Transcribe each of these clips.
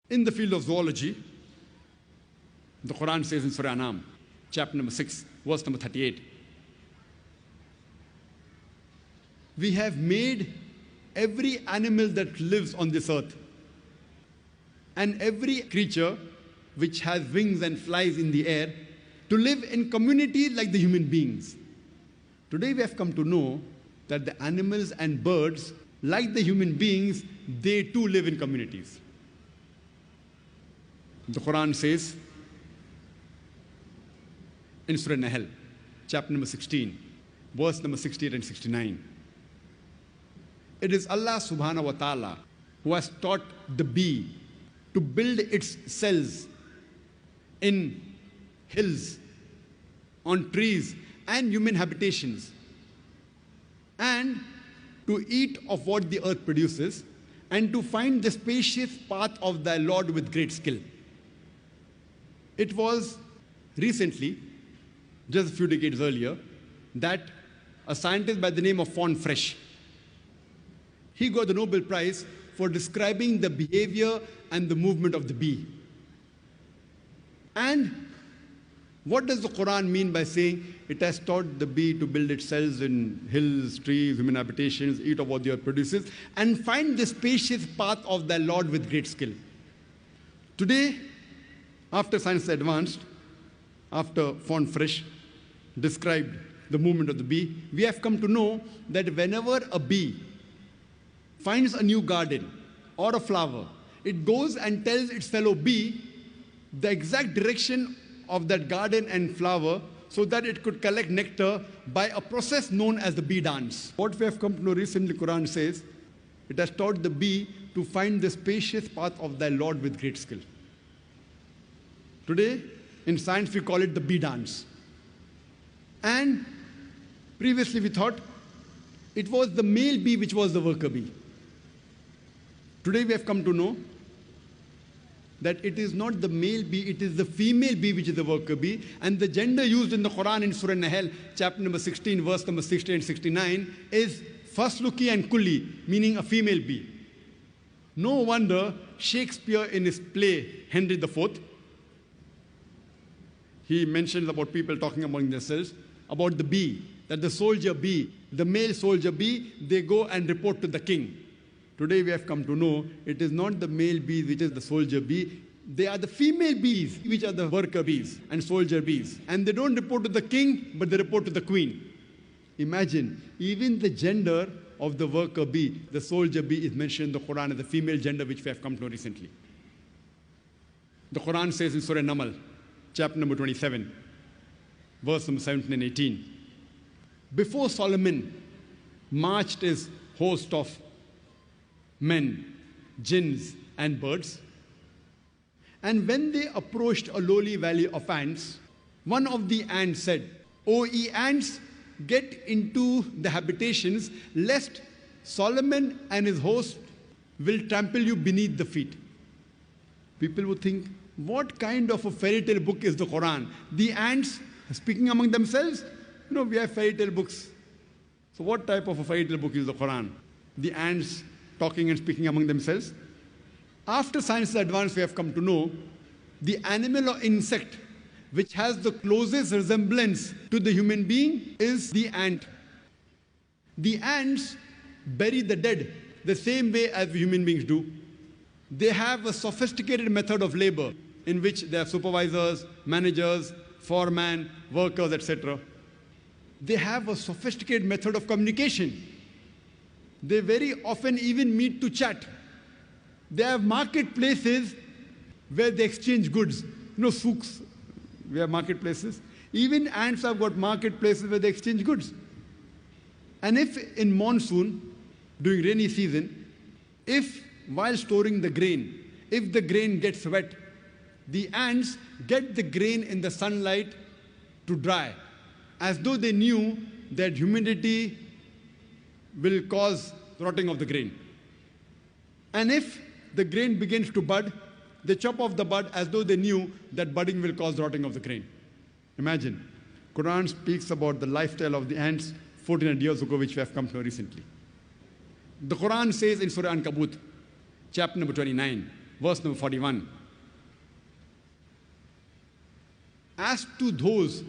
In the field of zoology, the Quran says in Surah Anam, chapter number 6, verse number 38, we have made every animal that lives on this earth and every creature which has wings and flies in the air to live in community like the human beings. Today we have come to know that the animals and birds, like the human beings, they too live in communities. The Quran says in Surah Nahl, chapter number 16, verse number 68 and 69. It is Allah subhanahu wa ta'ala who has taught the bee to build its cells in hills, on trees and human habitations, and to eat of what the earth produces, and to find the spacious path of thy Lord with great skill. It was recently, just a few decades earlier, that a scientist by the name of von Frisch, he got the Nobel Prize for describing the behavior and the movement of the bee. And what does the Quran mean by saying it has taught the bee to build its cells in hills, trees, human habitations, eat of what the earth produces, and find the spacious path of thy Lord with great skill? Today, after science advanced, after von Frisch described the movement of the bee, we have come to know that whenever a bee finds a new garden or a flower, it goes and tells its fellow bee the exact direction of that garden and flower so that it could collect nectar by a process known as the bee dance. What we have come to know recently, Quran says, it has taught the bee to find the spacious path of thy Lord with great skill. Today, in science, we call it the bee dance. And previously we thought it was the male bee which was the worker bee. Today we have come to know that it is not the male bee, it is the female bee which is the worker bee. And the gender used in the Quran in Surah Nahl, chapter number 16, verse number 60 and 69, is fasluki and kulli, meaning a female bee. No wonder Shakespeare in his play, Henry IV, he mentions about people talking among themselves, about the bee, that the soldier bee, the male soldier bee, they go and report to the king. Today we have come to know it is not the male bee which is the soldier bee, they are the female bees which are the worker bees and soldier bees. And they don't report to the king, but they report to the queen. Imagine, even the gender of the worker bee, the soldier bee, is mentioned in the Quran as the female gender which we have come to know recently. The Quran says in Surah Namal, chapter number 27, verse number 17 and 18. Before Solomon marched his host of men, jinns, and birds, and when they approached a lowly valley of ants, one of the ants said, O ye ants, get into the habitations, lest Solomon and his host will trample you beneath the feet. People would think, what kind of a fairy tale book is the Quran? The ants speaking among themselves? We have fairy tale books. So what type of a fairy tale book is the Quran? The ants talking and speaking among themselves? After science advanced, we have come to know the animal or insect which has the closest resemblance to the human being is the ant. The ants bury the dead the same way as human beings do. They have a sophisticated method of labor in which they have supervisors, managers, foremen, workers, etc. They have a sophisticated method of communication. They very often even meet to chat. They have marketplaces where they exchange goods. Souks, we have marketplaces. Even ants have got marketplaces where they exchange goods. And if in monsoon, during rainy season, if while storing the grain, if the grain gets wet, the ants get the grain in the sunlight to dry, as though they knew that humidity will cause rotting of the grain. And if the grain begins to bud, they chop off the bud as though they knew that budding will cause rotting of the grain. Imagine, Quran speaks about the lifestyle of the ants 1400 years ago, which we have come to know recently. The Quran says in Surah Ankabut, chapter number 29, verse number 41. As to those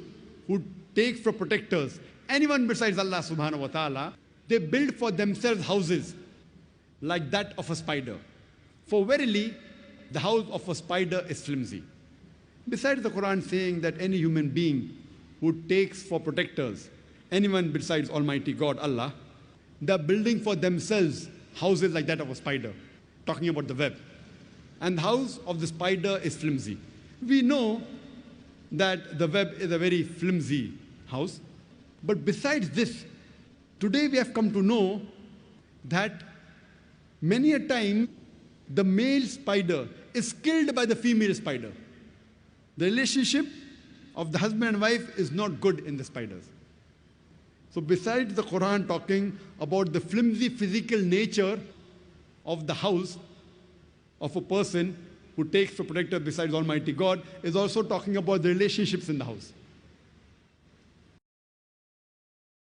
who take for protectors anyone besides Allah subhanahu wa ta'ala, they build for themselves houses like that of a spider. For verily, the house of a spider is flimsy. Besides the Quran saying that any human being who takes for protectors anyone besides Almighty God, Allah, they're building for themselves houses like that of a spider, talking about the web. And the house of the spider is flimsy. We know that the web is a very flimsy house. But besides this, today we have come to know that many a time the male spider is killed by the female spider. The relationship of the husband and wife is not good in the spiders. So besides the Quran talking about the flimsy physical nature of the house of a person who takes for protector besides Almighty God, is also talking about the relationships in the house.